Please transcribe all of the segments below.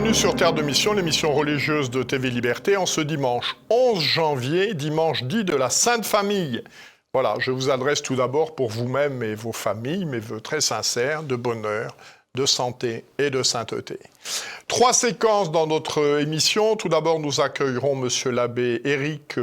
Bienvenue sur Terre de Mission, l'émission religieuse de TV Liberté, en ce dimanche 11 janvier, dimanche dit de la Sainte Famille. Voilà, je vous adresse tout d'abord pour vous-même et vos familles mes vœux très sincères de bonheur, de santé et de sainteté. 3 séquences dans notre émission. Tout d'abord, nous accueillerons Monsieur l'abbé Éric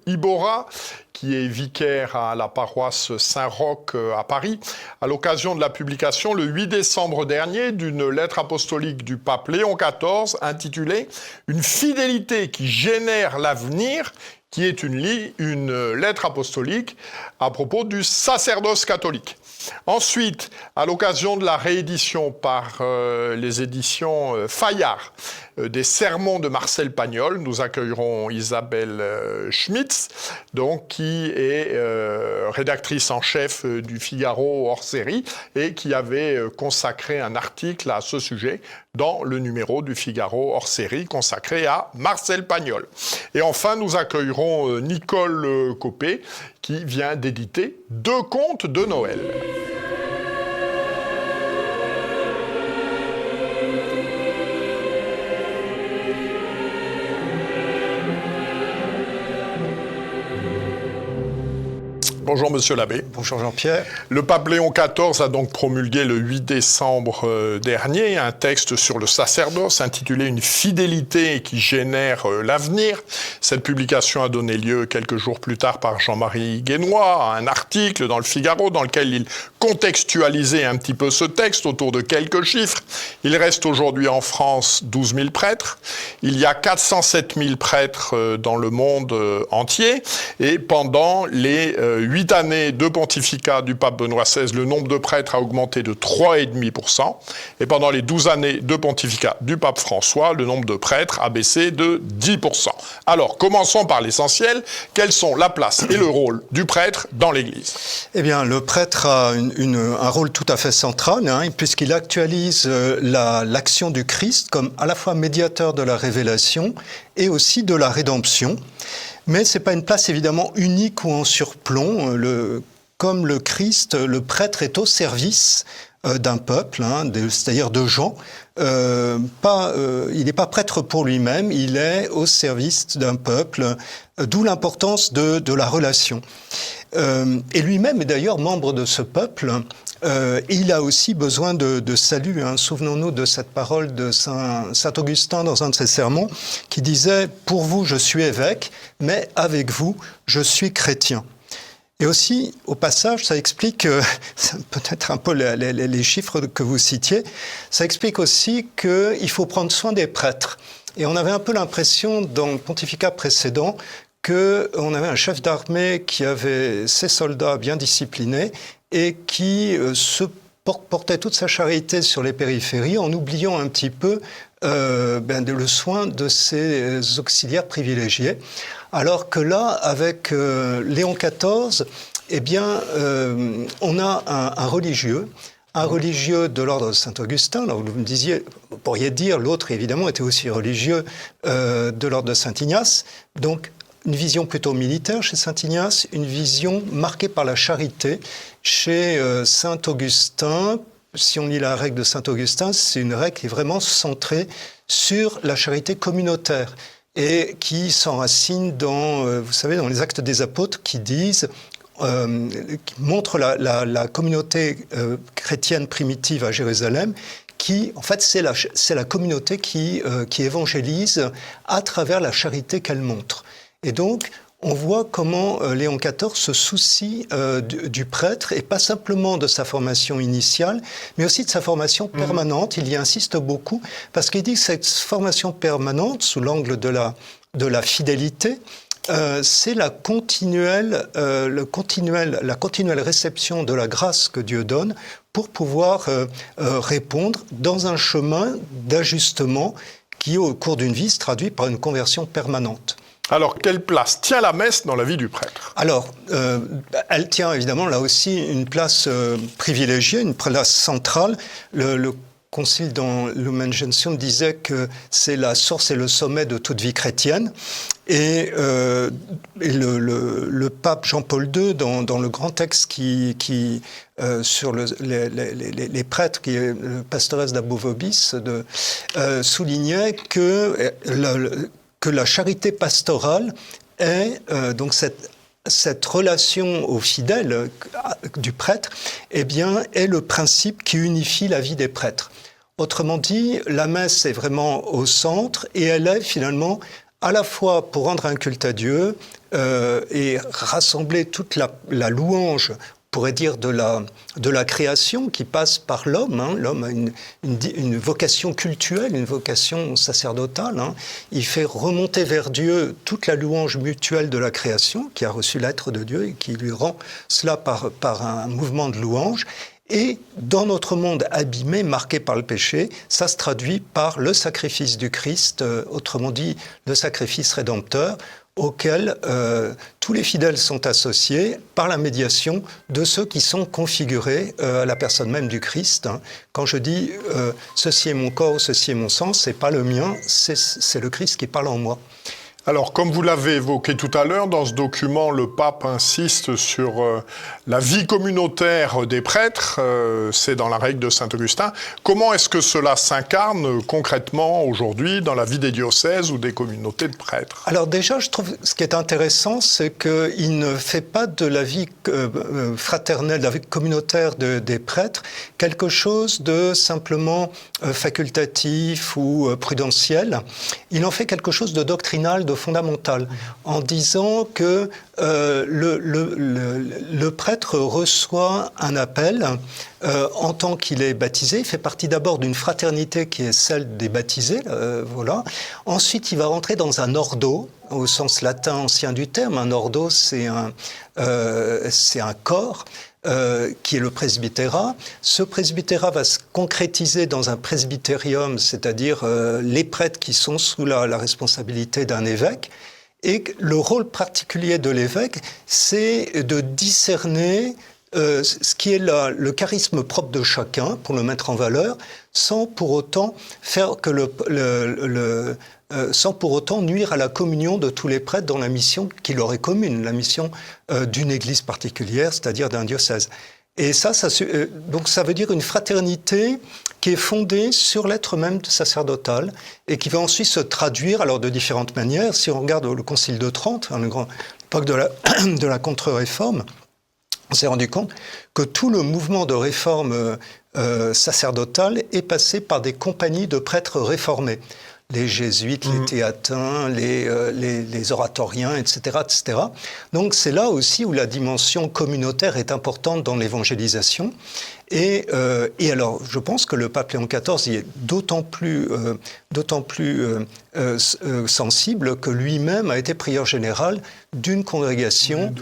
Iborra, qui est vicaire à la paroisse Saint-Roch à Paris, à l'occasion de la publication le 8 décembre dernier d'une lettre apostolique du pape Léon XIV intitulée « Une fidélité qui génère l'avenir », qui est une lettre apostolique à propos du sacerdoce catholique. Ensuite, à l'occasion de la réédition par les éditions Fayard des Sermons de Marcel Pagnol, nous accueillerons Isabelle Schmitz, donc, qui est rédactrice en chef du Figaro hors série et qui avait consacré un article à ce sujet dans le numéro du Figaro hors série consacré à Marcel Pagnol. Et enfin, nous accueillerons Nicole Copé, qui vient d'éditer 2 contes de Noël. Bonjour Monsieur l'abbé. Bonjour Jean-Pierre. Le pape Léon XIV a donc promulgué le 8 décembre dernier un texte sur le sacerdoce intitulé « Une fidélité qui génère l'avenir ». Cette publication a donné lieu quelques jours plus tard par Jean-Marie Guénois à un article dans le Figaro dans lequel il contextualisait un petit peu ce texte autour de quelques chiffres. Il reste aujourd'hui en France 12 000 prêtres. Il y a 407 000 prêtres dans le monde entier et pendant les 8 années de pontificat du pape Benoît XVI, le nombre de prêtres a augmenté de 3,5%. Et pendant les 12 années de pontificat du pape François, le nombre de prêtres a baissé de 10%. Alors, commençons par l'essentiel. Quels sont la place et le rôle du prêtre dans l'Église ? Eh bien, le prêtre a un rôle tout à fait central, puisqu'il actualise l'action du Christ comme à la fois médiateur de la révélation et aussi de la rédemption. Mais ce n'est pas une place évidemment unique ou en surplomb. Comme le Christ, le prêtre est au service d'un peuple, c'est-à-dire de gens. Il n'est pas prêtre pour lui-même, il est au service d'un peuple, d'où l'importance de la relation. Et lui-même est d'ailleurs membre de ce peuple. Il a aussi besoin de salut. Souvenons-nous de cette parole de Saint Augustin dans un de ses sermons qui disait « Pour vous, je suis évêque, mais avec vous, je suis chrétien ». Et aussi, au passage, ça explique, peut-être un peu les chiffres que vous citiez, ça explique aussi qu'il faut prendre soin des prêtres. Et on avait un peu l'impression, dans le pontificat précédent, qu'on avait un chef d'armée qui avait ses soldats bien disciplinés et qui portait toute sa charité sur les périphéries en oubliant un petit peu le soin de ses auxiliaires privilégiés. Alors que là, avec Léon XIV, on a un religieux de l'ordre de Saint-Augustin. Alors vous pourriez dire, l'autre évidemment était aussi religieux de l'ordre de Saint-Ignace. Donc, une vision plutôt militaire chez Saint-Ignace, une vision marquée par la charité chez Saint-Augustin. Si on lit la règle de Saint-Augustin, c'est une règle qui est vraiment centrée sur la charité communautaire et qui s'enracine dans les Actes des Apôtres qui disent, qui montrent la communauté chrétienne primitive à Jérusalem, qui, en fait, c'est la communauté qui évangélise à travers la charité qu'elle montre. Et donc, on voit comment Léon XIV se soucie du prêtre, et pas simplement de sa formation initiale, mais aussi de sa formation permanente. Il y insiste beaucoup, parce qu'il dit que cette formation permanente, sous l'angle de la fidélité, c'est la continuelle réception de la grâce que Dieu donne pour pouvoir répondre dans un chemin d'ajustement qui, au cours d'une vie, se traduit par une conversion permanente. Alors, quelle place tient la messe dans la vie du prêtre ? Alors, elle tient évidemment là aussi une place privilégiée, une place centrale. Le concile dans Lumen Gentium disait que c'est la source et le sommet de toute vie chrétienne. Et le pape Jean-Paul II, dans le grand texte sur les prêtres, qui est le Pastoresse d'Abo Vobis, soulignait que la charité pastorale est donc cette relation aux fidèles du prêtre, eh bien, est le principe qui unifie la vie des prêtres. Autrement dit, la messe est vraiment au centre et elle est finalement à la fois pour rendre un culte à Dieu et rassembler toute la louange, on pourrait dire, de la création qui passe par l'homme. Hein. L'homme a une vocation cultuelle, une vocation sacerdotale. Hein. Il fait remonter vers Dieu toute la louange mutuelle de la création, qui a reçu l'être de Dieu et qui lui rend cela par un mouvement de louange. Et dans notre monde abîmé, marqué par le péché, ça se traduit par le sacrifice du Christ, autrement dit le sacrifice rédempteur, auquel tous les fidèles sont associés par la médiation de ceux qui sont configurés à la personne même du Christ. Hein. Quand je dis « ceci est mon corps, ceci est mon sang », c'est pas le mien, c'est le Christ qui parle en moi. Alors, comme vous l'avez évoqué tout à l'heure, dans ce document, le pape insiste sur la vie communautaire des prêtres, c'est dans la règle de Saint-Augustin. Comment est-ce que cela s'incarne concrètement aujourd'hui dans la vie des diocèses ou des communautés de prêtres? Alors déjà, je trouve ce qui est intéressant, c'est qu'il ne fait pas de la vie fraternelle, de la vie communautaire des prêtres, quelque chose de simplement facultatif ou prudentiel. Il en fait quelque chose de doctrinal, de fondamental, en disant que le prêtre reçoit un appel en tant qu'il est baptisé. Il fait partie d'abord d'une fraternité qui est celle des baptisés. Voilà. Ensuite, il va rentrer dans un ordo, au sens latin ancien du terme. Un ordo, c'est un corps. Qui est le presbytérat. Ce presbytérat va se concrétiser dans un presbytérium, c'est-à-dire les prêtres qui sont sous la responsabilité d'un évêque. Et le rôle particulier de l'évêque, c'est de discerner ce qui est le charisme propre de chacun, pour le mettre en valeur, sans pour autant faire que sans pour autant nuire à la communion de tous les prêtres dans la mission qui leur est commune, la mission d'une église particulière, c'est-à-dire d'un diocèse. Et donc ça veut dire une fraternité qui est fondée sur l'être même sacerdotal et qui va ensuite se traduire alors de différentes manières. Si on regarde le Concile de Trente, l'époque de la contre-réforme, on s'est rendu compte que tout le mouvement de réforme sacerdotale est passé par des compagnies de prêtres réformés. Les jésuites, les théatins, les oratoriens, etc., etc. Donc c'est là aussi où la dimension communautaire est importante dans l'évangélisation. Et alors, je pense que le pape Léon XIV y est d'autant plus sensible que lui-même a été prieur général d'une congrégation,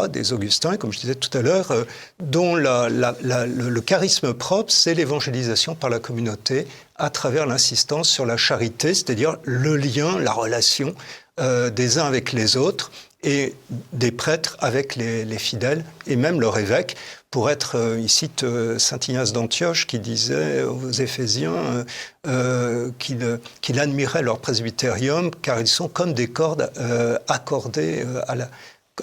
des Augustins, comme je disais tout à l'heure, dont le charisme propre, c'est l'évangélisation par la communauté à travers l'insistance sur la charité, c'est-à-dire le lien, la relation des uns avec les autres et des prêtres avec les fidèles et même leur évêque. Pour être, il cite saint Ignace d'Antioche qui disait aux Éphésiens qu'il admirait leur presbytérium car ils sont comme des cordes accordées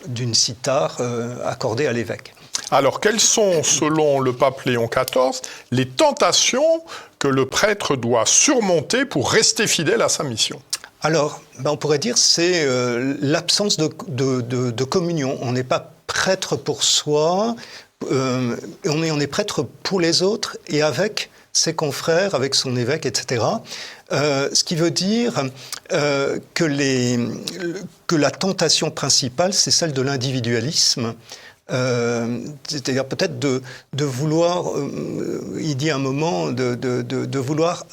d'une cithare accordée à l'évêque. Alors, quelles sont, selon le pape Léon XIV, les tentations que le prêtre doit surmonter pour rester fidèle à sa mission? Alors, on pourrait dire c'est l'absence de communion. On n'est pas prêtre pour soi, on est prêtre pour les autres et avec ses confrères, avec son évêque, etc. Ce qui veut dire que la tentation principale, c'est celle de l'individualisme. C'est-à-dire peut-être de vouloir, il dit à un moment, de vouloir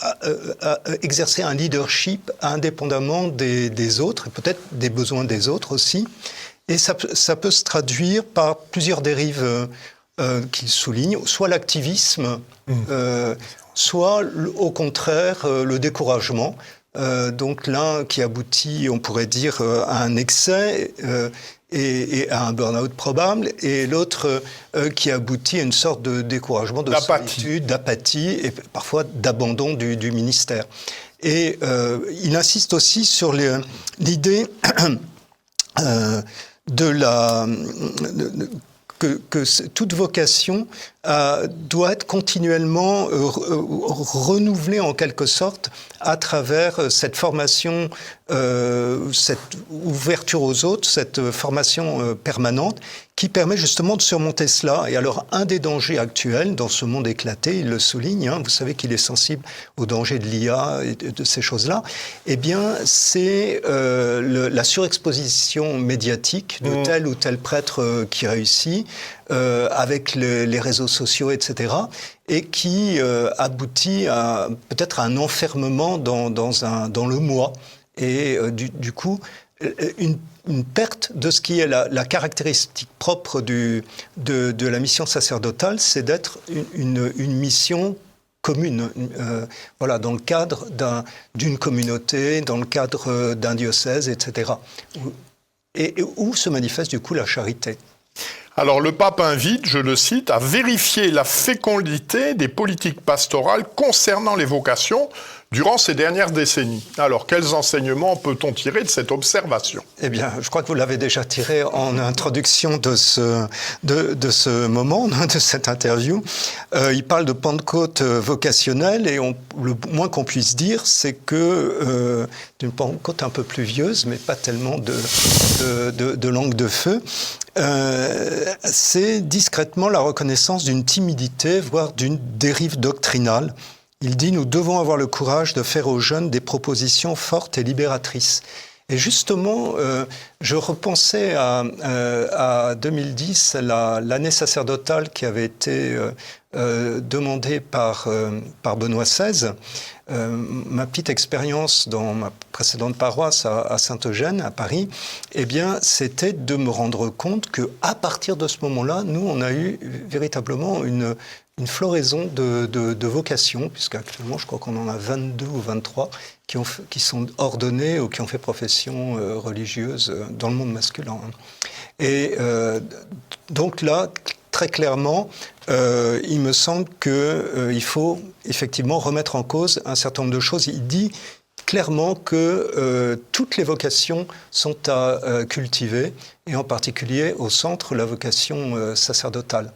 exercer un leadership indépendamment des autres, et peut-être des besoins des autres aussi. Et ça peut se traduire par plusieurs dérives qu'il souligne, soit l'activisme, soit au contraire le découragement. Donc l'un qui aboutit, on pourrait dire, à un excès, et à un burn-out probable, et l'autre qui aboutit à une sorte de découragement, de solitude, d'apathie et parfois d'abandon du ministère. Et il insiste aussi sur l'idée que toute vocation doit être continuellement renouvelée en quelque sorte à travers cette formation, cette ouverture aux autres, cette formation permanente qui permet justement de surmonter cela. Et alors, un des dangers actuels dans ce monde éclaté, il le souligne, vous savez qu'il est sensible aux dangers de l'IA et de ces choses-là, eh bien, c'est la surexposition médiatique de tel ou tel prêtre qui réussit, avec les réseaux sociaux, etc., et qui aboutit peut-être à un enfermement dans le moi, et du coup, une perte de ce qui est la caractéristique propre de la mission sacerdotale, c'est d'être une mission commune, voilà, dans le cadre d'une communauté, dans le cadre d'un diocèse, etc., et où se manifeste du coup la charité. Alors le pape invite, je le cite, à vérifier la fécondité des politiques pastorales concernant les vocations durant ces dernières décennies. Alors, quels enseignements peut-on tirer de cette observation ? Eh bien, je crois que vous l'avez déjà tiré en introduction de ce moment, de cette interview. Il parle de Pentecôte vocationnelle et le moins qu'on puisse dire, c'est que d'une Pentecôte un peu pluvieuse, mais pas tellement de langue de feu, c'est discrètement la reconnaissance d'une timidité, voire d'une dérive doctrinale. Il dit « Nous devons avoir le courage de faire aux jeunes des propositions fortes et libératrices ». Et justement, je repensais à 2010, l'année sacerdotale qui avait été demandée par Benoît XVI. Ma petite expérience dans ma précédente paroisse à Saint-Eugène, à Paris, eh bien, c'était de me rendre compte qu'à partir de ce moment-là, nous, on a eu véritablement une floraison de vocations, puisqu'actuellement, je crois qu'on en a 22 ou 23 qui sont ordonnés ou qui ont fait profession religieuse dans le monde masculin. Et donc là, très clairement, il me semble qu'il faut effectivement remettre en cause un certain nombre de choses. Il dit clairement que toutes les vocations sont à cultiver, et en particulier au centre la vocation sacerdotale.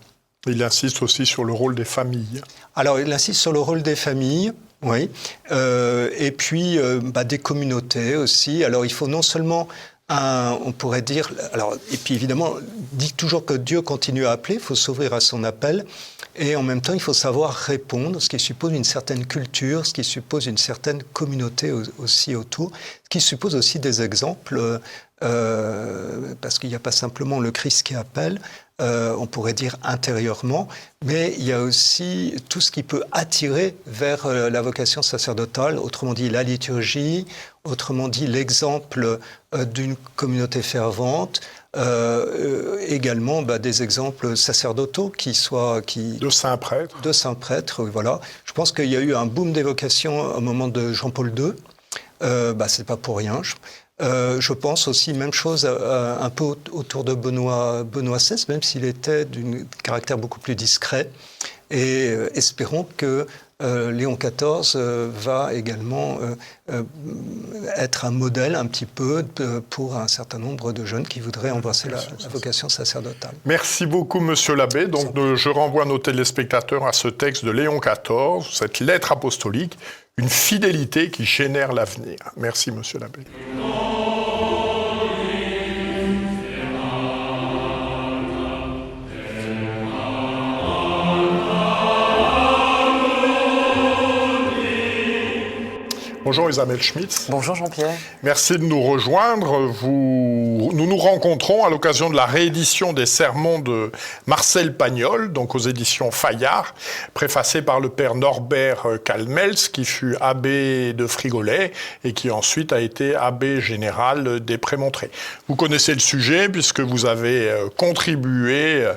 Il insiste aussi sur le rôle des familles. Alors, il insiste sur le rôle des familles, oui, et puis des communautés aussi. Alors, il faut non seulement on pourrait dire, alors, et puis évidemment, dit toujours que Dieu continue à appeler, il faut s'ouvrir à son appel, et en même temps, il faut savoir répondre, ce qui suppose une certaine culture, ce qui suppose une certaine communauté aussi autour, ce qui suppose aussi des exemples, parce qu'il n'y a pas simplement le Christ qui appelle, on pourrait dire intérieurement, mais il y a aussi tout ce qui peut attirer vers la vocation sacerdotale, autrement dit la liturgie, autrement dit l'exemple d'une communauté fervente, également des exemples sacerdotaux de saints prêtres. De saints prêtres, voilà. Je pense qu'il y a eu un boom des vocations au moment de Jean-Paul II. C'est pas pour rien. Je pense aussi, même chose un peu autour de Benoît XVI, même s'il était d'un caractère beaucoup plus discret. Et espérons que Léon XIV va également être un modèle un petit peu pour un certain nombre de jeunes qui voudraient embrasser la vocation sacerdotale. Merci beaucoup, Monsieur l'abbé. Donc, je renvoie nos téléspectateurs à ce texte de Léon XIV, cette lettre apostolique, une fidélité qui génère l'avenir. Merci, Monsieur l'abbé. Bonjour Isabelle Schmitz. Bonjour Jean-Pierre. Merci de nous rejoindre. Nous nous rencontrons à l'occasion de la réédition des sermons de Marcel Pagnol, donc aux éditions Fayard, préfacés par le père Norbert Calmels, qui fut abbé de Frigolet et qui ensuite a été abbé général des Prémontrés. Vous connaissez le sujet puisque vous avez contribué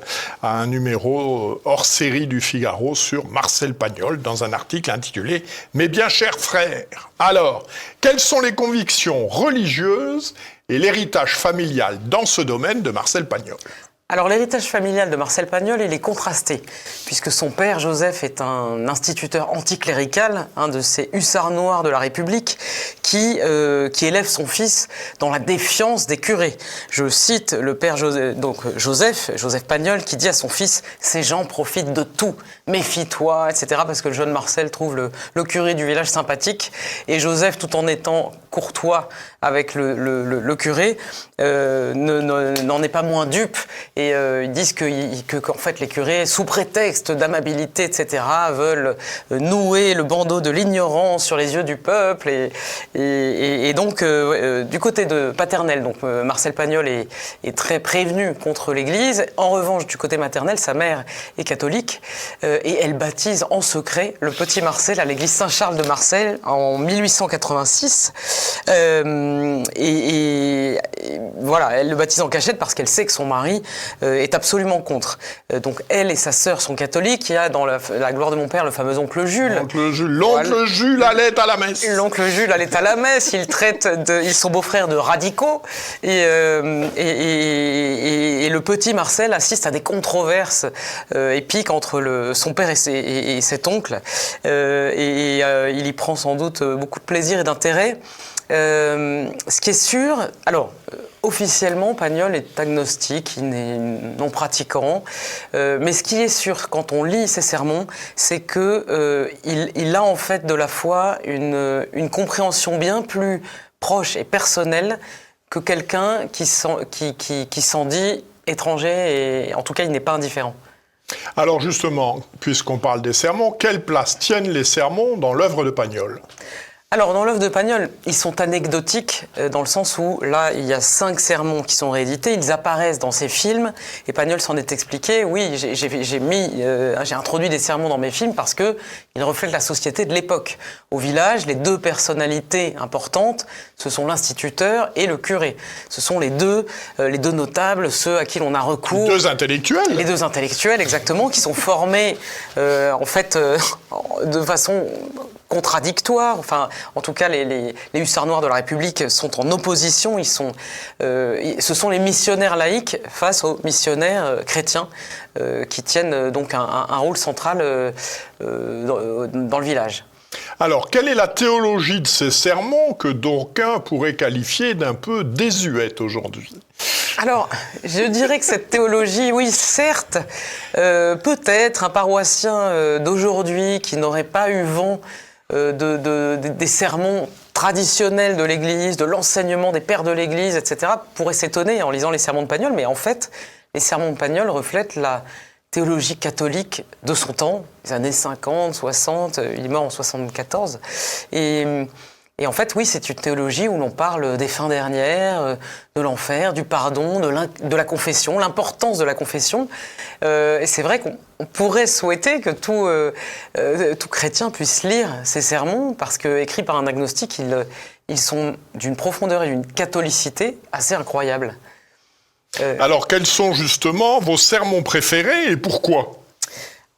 à un numéro hors série du Figaro sur Marcel Pagnol dans un article intitulé « Mes bien chers frères ». Alors, quelles sont les convictions religieuses et l'héritage familial dans ce domaine de Marcel Pagnol. Alors l'héritage familial de Marcel Pagnol, il est contrasté, puisque son père Joseph est un instituteur anticlérical, un de ces hussards noirs de la République, qui élève son fils dans la défiance des curés. Je cite le père Joseph Pagnol, qui dit à son fils « Ces gens profitent de tout, méfie-toi, etc. » parce que le jeune Marcel trouve le curé du village sympathique, et Joseph, tout en étant courtois avec le curé, n'en est pas moins dupe. Et ils disent qu'en fait les curés, sous prétexte d'amabilité, etc., veulent nouer le bandeau de l'ignorance sur les yeux du peuple. Et donc, du côté de paternel, donc, Marcel Pagnol est très prévenu contre l'Église. En revanche, du côté maternel, sa mère est catholique et elle baptise en secret le petit Marcel à l'église Saint-Charles de Marseille en 1886. Et voilà, elle le baptise en cachette parce qu'elle sait que son mari est absolument contre. Donc elle et sa sœur sont catholiques. Il y a dans la gloire de mon père le fameux oncle Jules. L'oncle Jules allait à la messe. L'oncle Jules allait à la messe. Ils sont beaux-frères de radicaux. Et le petit Marcel assiste à des controverses épiques entre son père et cet oncle. Il y prend sans doute beaucoup de plaisir et d'intérêt. Ce qui est sûr, alors officiellement Pagnol est agnostique, il est non pratiquant, mais ce qui est sûr quand on lit ses sermons, c'est que il a en fait de la foi une compréhension bien plus proche et personnelle que quelqu'un qui s'en dit étranger, et en tout cas il n'est pas indifférent. Alors justement, puisqu'on parle des sermons, quelle place tiennent les sermons dans l'œuvre de Pagnol ? Alors, dans l'œuvre de Pagnol, ils sont anecdotiques dans le sens où, là, il y a 5 sermons qui sont réédités, ils apparaissent dans ces films, et Pagnol s'en est expliqué. Oui, j'ai introduit des sermons dans mes films parce qu'ils reflètent la société de l'époque. Au village, les 2 personnalités importantes, ce sont l'instituteur et le curé. Ce sont les deux notables, ceux à qui l'on a recours. Les 2 intellectuels. Les 2 intellectuels, exactement, qui sont formés, en fait, de façon contradictoires. Enfin, en tout cas, les hussards noirs de la République sont en opposition. Ce sont les missionnaires laïcs face aux missionnaires chrétiens qui tiennent donc un rôle central dans le village. Alors, quelle est la théologie de ces sermons que d'aucuns pourraient qualifier d'un peu désuète aujourd'hui ? Alors, je dirais que cette théologie, oui, certes, peut-être un paroissien d'aujourd'hui qui n'aurait pas eu vent des sermons traditionnels de l'Église, de l'enseignement des pères de l'Église, etc., pourrait s'étonner en lisant les sermons de Pagnol, mais en fait, les sermons de Pagnol reflètent la théologie catholique de son temps, les années 50, 60, il est mort en 74, et en fait, oui, c'est une théologie où l'on parle des fins dernières, de l'enfer, du pardon, de la confession, l'importance de la confession. Et c'est vrai qu'on pourrait souhaiter que tout chrétien puisse lire ces sermons, parce qu'écrits par un agnostique, ils sont d'une profondeur et d'une catholicité assez incroyables. Alors, quels sont justement vos sermons préférés et pourquoi ?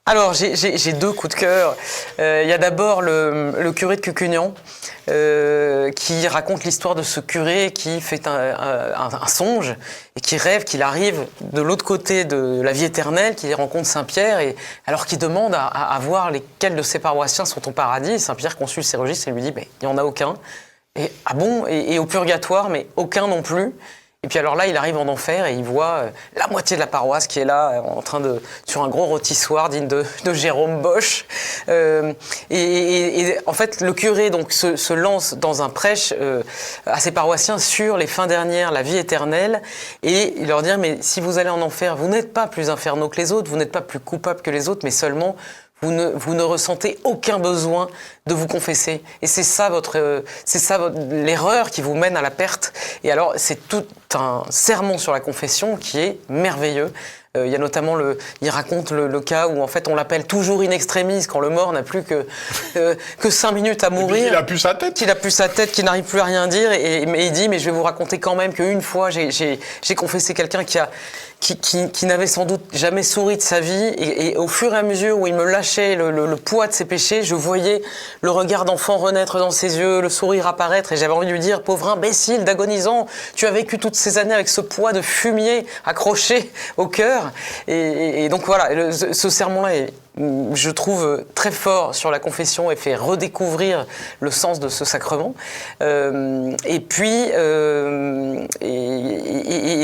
Alors, j'ai 2 coups de cœur. Il y a d'abord le curé de Cucugnan, qui raconte l'histoire de ce curé qui fait un songe et qui rêve qu'il arrive de l'autre côté de la vie éternelle, qu'il rencontre Saint-Pierre, et alors qu'il demande à voir lesquels de ses paroissiens sont au paradis. Saint-Pierre consulte ses registres et lui dit « il n'y en a aucun ». Et ah bon, et au purgatoire, mais aucun non plus. Et puis alors là, il arrive en enfer et il voit la moitié de la paroisse qui est là, sur un gros rôtissoir digne de Jérôme Bosch. Et en fait, le curé donc se lance dans un prêche à ses paroissiens sur les fins dernières, la vie éternelle, et il leur dit « mais si vous allez en enfer, vous n'êtes pas plus infernaux que les autres, vous n'êtes pas plus coupables que les autres, mais seulement vous ne ressentez aucun besoin de vous confesser. Et c'est ça l'erreur qui vous mène à la perte. Et alors, c'est tout un sermon sur la confession qui est merveilleux. Il y a notamment il raconte le cas où en fait on l'appelle toujours in extremis quand le mort n'a plus que 5 minutes à mourir. Il a plus sa tête. Qu'il a plus sa tête, qu'il n'arrive plus à rien dire. Mais il dit, mais je vais vous raconter quand même qu'une fois j'ai confessé quelqu'un qui qui n'avait sans doute jamais souri de sa vie, et au fur et à mesure où il me lâchait le poids de ses péchés, je voyais le regard d'enfant renaître dans ses yeux, le sourire apparaître, et j'avais envie de lui dire, pauvre imbécile d'agonisant, tu as vécu toutes ces années avec ce poids de fumier accroché au cœur. Et donc voilà, ce sermon-là est, je trouve, très fort sur la confession et fait redécouvrir le sens de ce sacrement. Et puis, et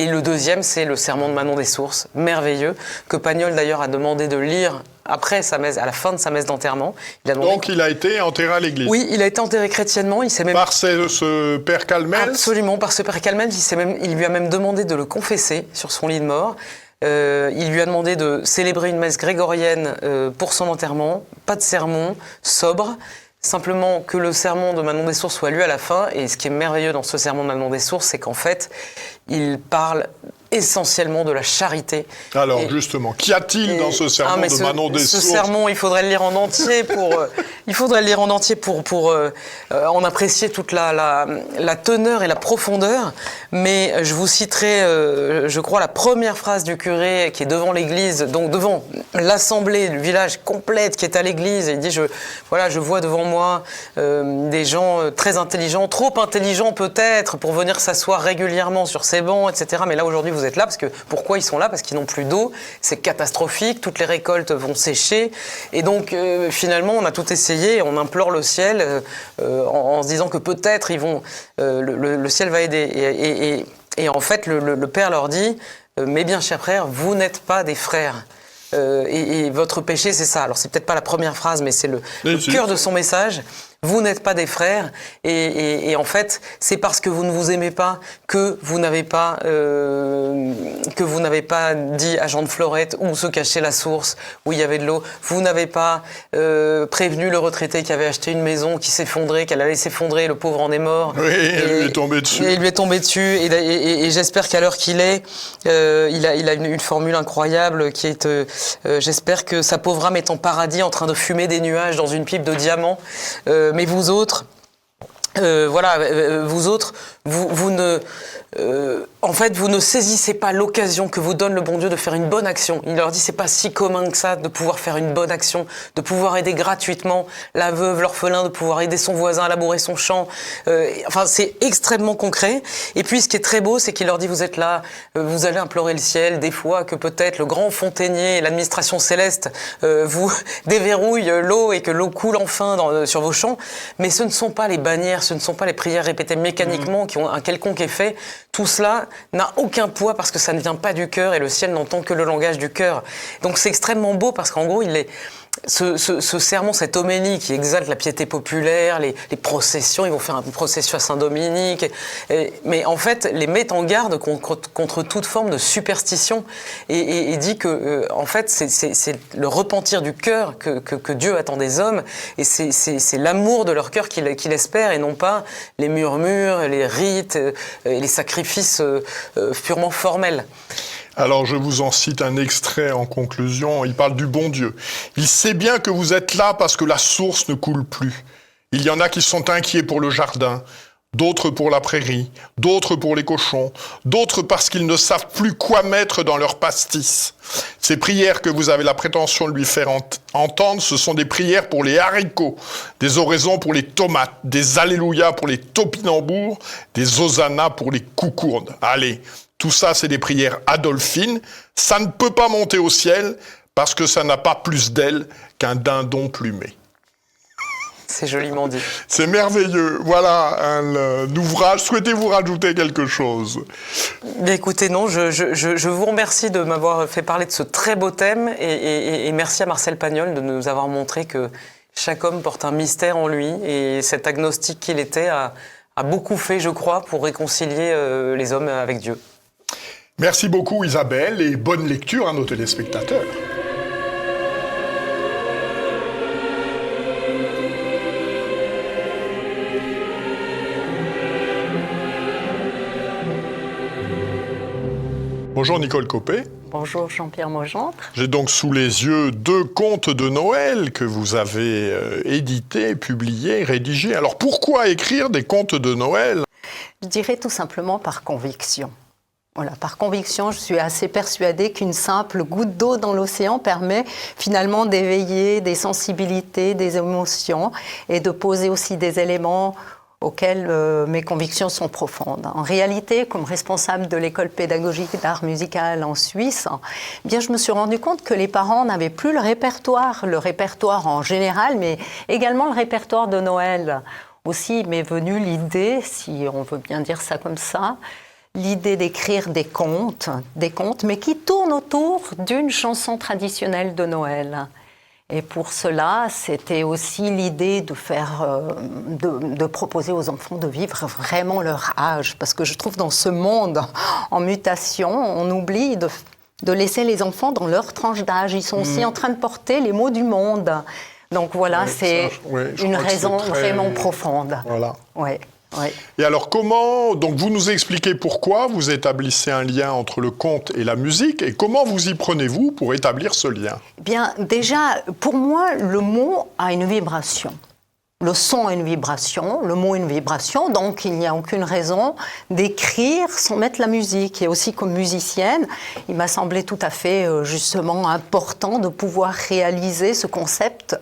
le deuxième, c'est le sermon de Manon des Sources, merveilleux, que Pagnol d'ailleurs a demandé de lire après sa messe, à la fin de sa messe d'enterrement. Donc il a été enterré à l'église. Oui, il a été enterré chrétiennement. Il s'est même... Par ce père Calmels. Absolument, par ce père Calmels. Il lui a même demandé de le confesser sur son lit de mort. Il lui a demandé de célébrer une messe grégorienne pour son enterrement, pas de sermon, sobre, simplement que le sermon de Manon des Sources soit lu à la fin. Et ce qui est merveilleux dans ce sermon de Manon des Sources, c'est qu'en fait, il parle essentiellement de la charité. Alors justement, qu'y a-t-il dans ce sermon de Manon des Sources ? Ce sermon, il faudrait le lire en entier pour en apprécier toute la teneur et la profondeur. Mais je vous citerai, je crois, la première phrase du curé qui est devant l'église, donc devant l'assemblée du village complète qui est à l'église. Et il dit, je vois devant moi des gens très intelligents, trop intelligents peut-être pour venir s'asseoir régulièrement sur ces bancs, etc. Mais là aujourd'hui vous êtes là parce que pourquoi ils sont là ? Parce qu'ils n'ont plus d'eau, c'est catastrophique, toutes les récoltes vont sécher, et donc finalement on a tout essayé, on implore le ciel en se disant que peut-être le ciel va aider, et en fait le Père leur dit mes bien chers frères, vous n'êtes pas des frères. Et votre péché, c'est ça. Alors, c'est peut-être pas la première phrase, mais c'est le cœur de son message. Vous n'êtes pas des frères, et en fait, c'est parce que vous ne vous aimez pas que vous n'avez pas dit à Jean de Florette où se cachait la source, où il y avait de l'eau. Vous n'avez pas prévenu le retraité qui avait acheté une maison qui s'effondrait, qu'elle allait s'effondrer, le pauvre en est mort. Oui, il lui est tombé dessus. Et il lui est tombé dessus, et j'espère qu'à l'heure qu'il est, il a une formule incroyable qui est j'espère que sa pauvre âme est en paradis en train de fumer des nuages dans une pipe de diamant. Mais vous autres, en fait, vous ne saisissez pas l'occasion que vous donne le bon Dieu de faire une bonne action. Il leur dit, c'est pas si commun que ça de pouvoir faire une bonne action, de pouvoir aider gratuitement la veuve, l'orphelin, de pouvoir aider son voisin à labourer son champ. Enfin, c'est extrêmement concret. Et puis, ce qui est très beau, c'est qu'il leur dit, vous êtes là, vous allez implorer le ciel, des fois que peut-être le grand fontainier et l'administration céleste vous déverrouillent l'eau et que l'eau coule enfin sur vos champs. Mais ce ne sont pas les bannières, ce ne sont pas les prières répétées mécaniquement qui ont un quelconque effet. Tout cela n'a aucun poids parce que ça ne vient pas du cœur, et le ciel n'entend que le langage du cœur. Donc c'est extrêmement beau parce qu'en gros, ce sermon, cette homélie qui exalte la piété populaire, les processions, ils vont faire une procession à Saint-Dominique, mais en fait les met en garde contre toute forme de superstition, et dit que en fait c'est le repentir du cœur que Dieu attend des hommes, et c'est l'amour de leur cœur qu'il espère, et non pas les murmures, les rites, et les sacrifices purement formels. Alors je vous en cite un extrait en conclusion, il parle du bon Dieu. Il sait bien que vous êtes là parce que la source ne coule plus. Il y en a qui sont inquiets pour le jardin, d'autres pour la prairie, d'autres pour les cochons, d'autres parce qu'ils ne savent plus quoi mettre dans leur pastis. Ces prières que vous avez la prétention de lui faire entendre, ce sont des prières pour les haricots, des oraisons pour les tomates, des alléluia pour les topinambours, des hosannas pour les coucournes. Allez, tout ça, c'est des prières adolphines. Ça ne peut pas monter au ciel parce que ça n'a pas plus d'ailes qu'un dindon plumé. C'est joliment dit. C'est merveilleux. Voilà un ouvrage. Souhaitez-vous rajouter quelque chose ? Bien, écoutez, non, je vous remercie de m'avoir fait parler de ce très beau thème, et merci à Marcel Pagnol de nous avoir montré que chaque homme porte un mystère en lui, et cet agnostique qu'il était a beaucoup fait, je crois, pour réconcilier les hommes avec Dieu. Merci beaucoup Isabelle, et bonne lecture à nos téléspectateurs. Bonjour Nicole Copé. Bonjour Jean-Pierre Maugentre. J'ai donc sous les yeux 2 contes de Noël que vous avez édités, publiés, rédigés. Alors pourquoi écrire des contes de Noël ? Je dirais tout simplement par conviction. Voilà, par conviction, je suis assez persuadée qu'une simple goutte d'eau dans l'océan permet finalement d'éveiller des sensibilités, des émotions et de poser aussi des éléments auxquels mes convictions sont profondes. En réalité, comme responsable de l'école pédagogique d'art musical en Suisse, eh bien, je me suis rendu compte que les parents n'avaient plus le répertoire en général, mais également le répertoire de Noël. Aussi m'est venue l'idée, si on veut bien dire ça comme ça, l'idée d'écrire des contes, mais qui tournent autour d'une chanson traditionnelle de Noël. Et pour cela, c'était aussi l'idée de proposer aux enfants de vivre vraiment leur âge. Parce que je trouve dans ce monde en mutation, on oublie de laisser les enfants dans leur tranche d'âge. Ils sont aussi en train de porter les mots du monde. Donc voilà, c'est une raison vraiment profonde. Voilà. Ouais. Oui. Et alors comment, donc vous nous expliquez pourquoi vous établissez un lien entre le conte et la musique et comment vous y prenez-vous pour établir ce lien? Bien, déjà, pour moi, le mot a une vibration. Le son a une vibration, le mot a une vibration, donc il n'y a aucune raison d'écrire sans mettre la musique. Et aussi comme musicienne, il m'a semblé tout à fait justement important de pouvoir réaliser ce concept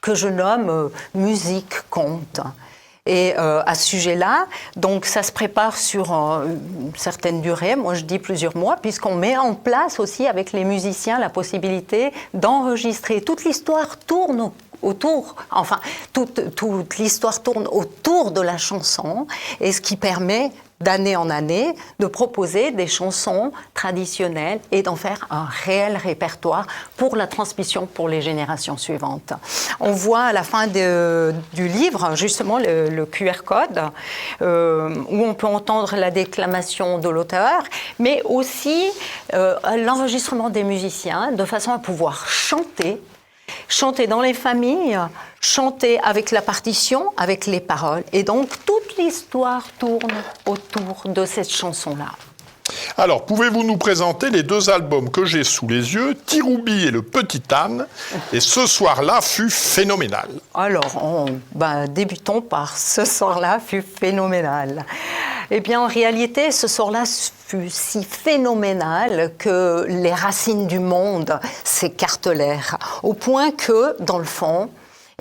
que je nomme musique-conte. Et à ce sujet-là, donc ça se prépare sur une certaine durée, moi je dis plusieurs mois, puisqu'on met en place aussi avec les musiciens la possibilité d'enregistrer. Toute l'histoire tourne autour, enfin toute l'histoire tourne autour de la chanson, et ce qui permet d'année en année, de proposer des chansons traditionnelles et d'en faire un réel répertoire pour la transmission pour les générations suivantes. On voit à la fin du livre, justement, le QR code, où on peut entendre la déclamation de l'auteur, mais aussi l'enregistrement des musiciens, de façon à pouvoir chanter dans les familles, chanter avec la partition, avec les paroles. Et donc, toute l'histoire tourne autour de cette chanson-là. Alors, pouvez-vous nous présenter les deux albums que j'ai sous les yeux, Tiroubi et Le Petit Âne, et Ce soir-là fut phénoménal. Alors, débutons par Ce soir-là fut phénoménal. Eh bien, en réalité, ce soir-là fut si phénoménal que les racines du monde s'écartelèrent, au point que, dans le fond,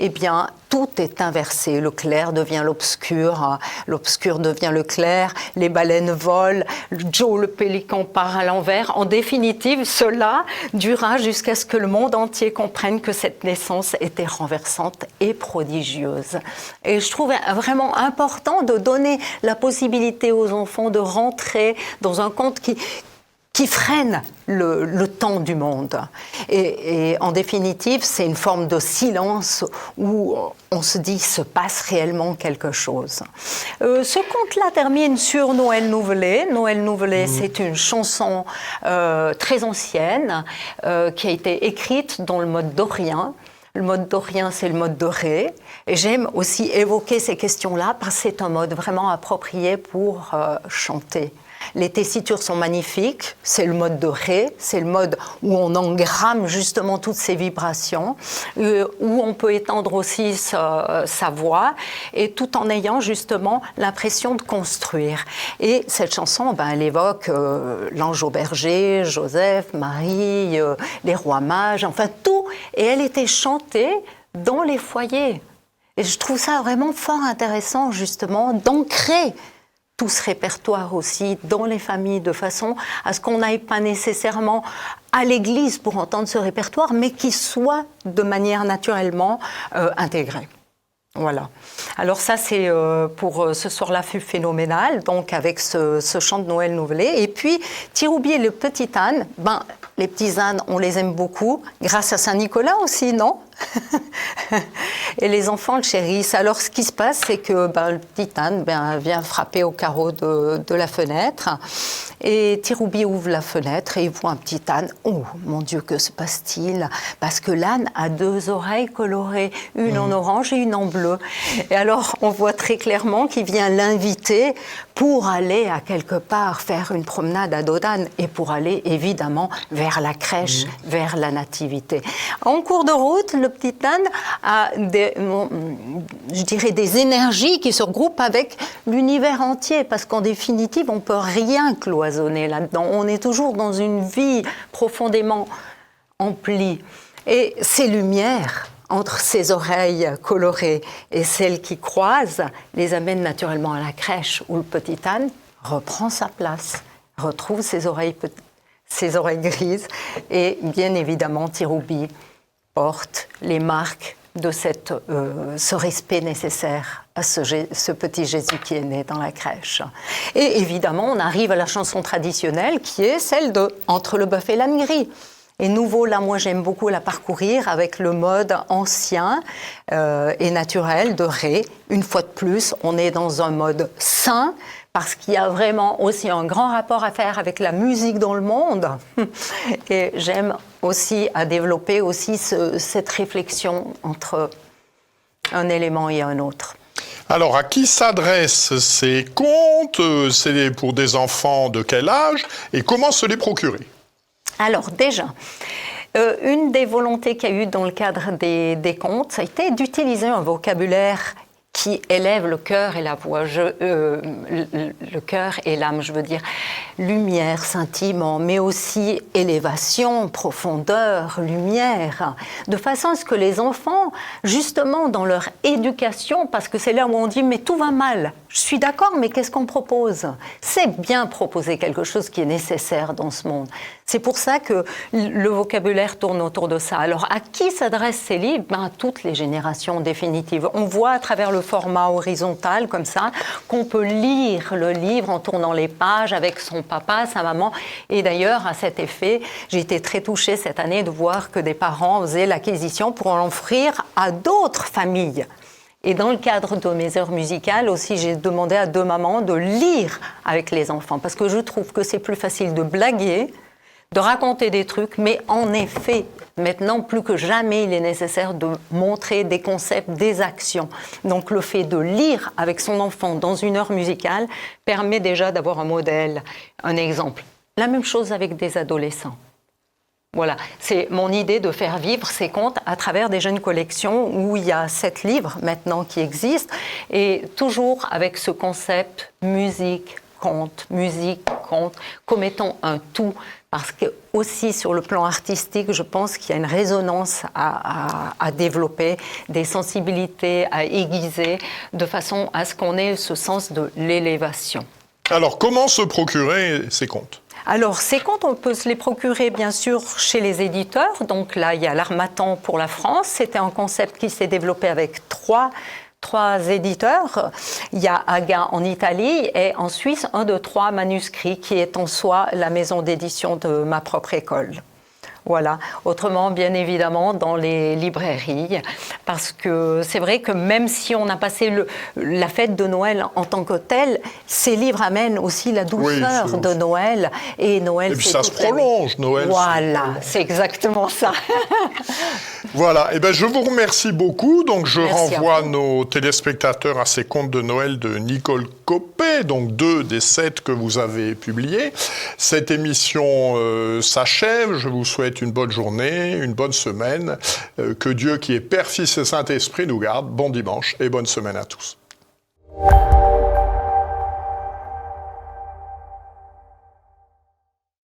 eh bien, tout est inversé. Le clair devient l'obscur, l'obscur devient le clair, les baleines volent, Joe le pélican part à l'envers. En définitive, cela dura jusqu'à ce que le monde entier comprenne que cette naissance était renversante et prodigieuse. Et je trouve vraiment important de donner la possibilité aux enfants de rentrer dans un conte qui freine le temps du monde. Et en définitive, c'est une forme de silence où on se dit se passe réellement quelque chose. Ce conte-là termine sur Noël Nouvelet. Noël Nouvelet, c'est une chanson très ancienne qui a été écrite dans le mode dorien. Le mode dorien, c'est le mode de Ré. Et j'aime aussi évoquer ces questions-là parce que c'est un mode vraiment approprié pour chanter. Les tessitures sont magnifiques, c'est le mode de Ré, c'est le mode où on engramme justement toutes ces vibrations, où on peut étendre aussi sa voix, et tout en ayant justement l'impression de construire. Et cette chanson, elle évoque l'ange au berger, Joseph, Marie, les rois mages, enfin tout, et elle était chantée dans les foyers. Et je trouve ça vraiment fort intéressant justement d'ancrer tout ce répertoire aussi dans les familles, de façon à ce qu'on n'aille pas nécessairement à l'église pour entendre ce répertoire, mais qu'il soit de manière naturellement intégré. Voilà. Alors ça, c'est pour Ce soir-là fut phénoménal, donc avec ce chant de Noël Nouvelet. Et puis, Tiroubi et Le Petit Âne, les petits ânes, on les aime beaucoup, grâce à Saint-Nicolas aussi, non? Et les enfants le chérissent. Alors, ce qui se passe, c'est que le petit âne vient frapper au carreau de la fenêtre. Et Tiroubi ouvre la fenêtre et il voit un petit âne. Oh, mon Dieu, que se passe-t-il? Parce que l'âne a deux oreilles colorées, une en orange et une en bleu. Et alors, on voit très clairement qu'il vient l'inviter pour aller à quelque part faire une promenade à dos d'âne et pour aller, évidemment, vers la crèche, vers la nativité. En cours de route, le le petit âne a je dirais des énergies qui se regroupent avec l'univers entier, parce qu'en définitive, on ne peut rien cloisonner là-dedans. On est toujours dans une vie profondément emplie. Et ces lumières entre ces oreilles colorées et celles qui croisent les amènent naturellement à la crèche, où le petit âne reprend sa place, retrouve ses oreilles grises, et bien évidemment Tiroubi porte les marques de ce respect nécessaire à ce petit Jésus qui est né dans la crèche. Et évidemment, on arrive à la chanson traditionnelle qui est celle de « Entre le bœuf et l'âne gris ». Et nouveau, là, moi, j'aime beaucoup la parcourir avec le mode ancien et naturel de Ré. Une fois de plus, on est dans un mode sain, parce qu'il y a vraiment aussi un grand rapport à faire avec la musique dans le monde. Et j'aime aussi à développer aussi cette réflexion entre un élément et un autre. Alors, à qui s'adressent ces contes? C'est pour des enfants de quel âge? Et comment se les procurer? Alors déjà, une des volontés qu'il y a eu dans le cadre des contes, ça a été d'utiliser un vocabulaire qui élève le cœur et la voix, le cœur et l'âme, je veux dire, lumière, scintillement, mais aussi élévation, profondeur, lumière, de façon à ce que les enfants, justement dans leur éducation, parce que c'est là où on dit « mais tout va mal », je suis d'accord, mais qu'est-ce qu'on propose? C'est bien proposer quelque chose qui est nécessaire dans ce monde. C'est pour ça que le vocabulaire tourne autour de ça. Alors, à qui s'adressent ces livres? À toutes les générations, en définitive. On voit à travers le format horizontal, comme ça, qu'on peut lire le livre en tournant les pages avec son papa, sa maman. Et d'ailleurs, à cet effet, j'ai été très touchée cette année de voir que des parents faisaient l'acquisition pour en offrir à d'autres familles. Et dans le cadre de mes heures musicales aussi, j'ai demandé à 2 mamans de lire avec les enfants, parce que je trouve que c'est plus facile de blaguer, de raconter des trucs, mais en effet, maintenant, plus que jamais, il est nécessaire de montrer des concepts, des actions. Donc le fait de lire avec son enfant dans une heure musicale permet déjà d'avoir un modèle, un exemple. La même chose avec des adolescents. Voilà, c'est mon idée de faire vivre ces contes à travers des jeunes collections où il y a 7 livres maintenant qui existent, et toujours avec ce concept musique, conte, comme étant un tout, parce que aussi sur le plan artistique, je pense qu'il y a une résonance à développer, des sensibilités à aiguiser, de façon à ce qu'on ait ce sens de l'élévation. Alors, comment se procurer ces contes? Alors, ces contes, on peut se les procurer, bien sûr, chez les éditeurs. Donc là, il y a l'Harmattan pour la France. C'était un concept qui s'est développé avec trois éditeurs. Il y a Aga en Italie et en Suisse, un de 3 manuscrits qui est en soi la maison d'édition de ma propre école. Voilà. Autrement, bien évidemment, dans les librairies, parce que c'est vrai que même si on a passé la fête de Noël en tant que telle, ces livres amènent aussi la douceur de Noël. Et Noël, et puis ça se prolonge, Noël. Voilà, c'est exactement ça. Voilà, et ben je vous remercie beaucoup. Donc je renvoie nos téléspectateurs à ces contes de Noël de Nicole Coppée, donc 2 des 7 que vous avez publiés. Cette émission s'achève. Je vous souhaite une bonne journée, une bonne semaine. Que Dieu qui est Père, Fils et Saint-Esprit nous garde. Bon dimanche et bonne semaine à tous.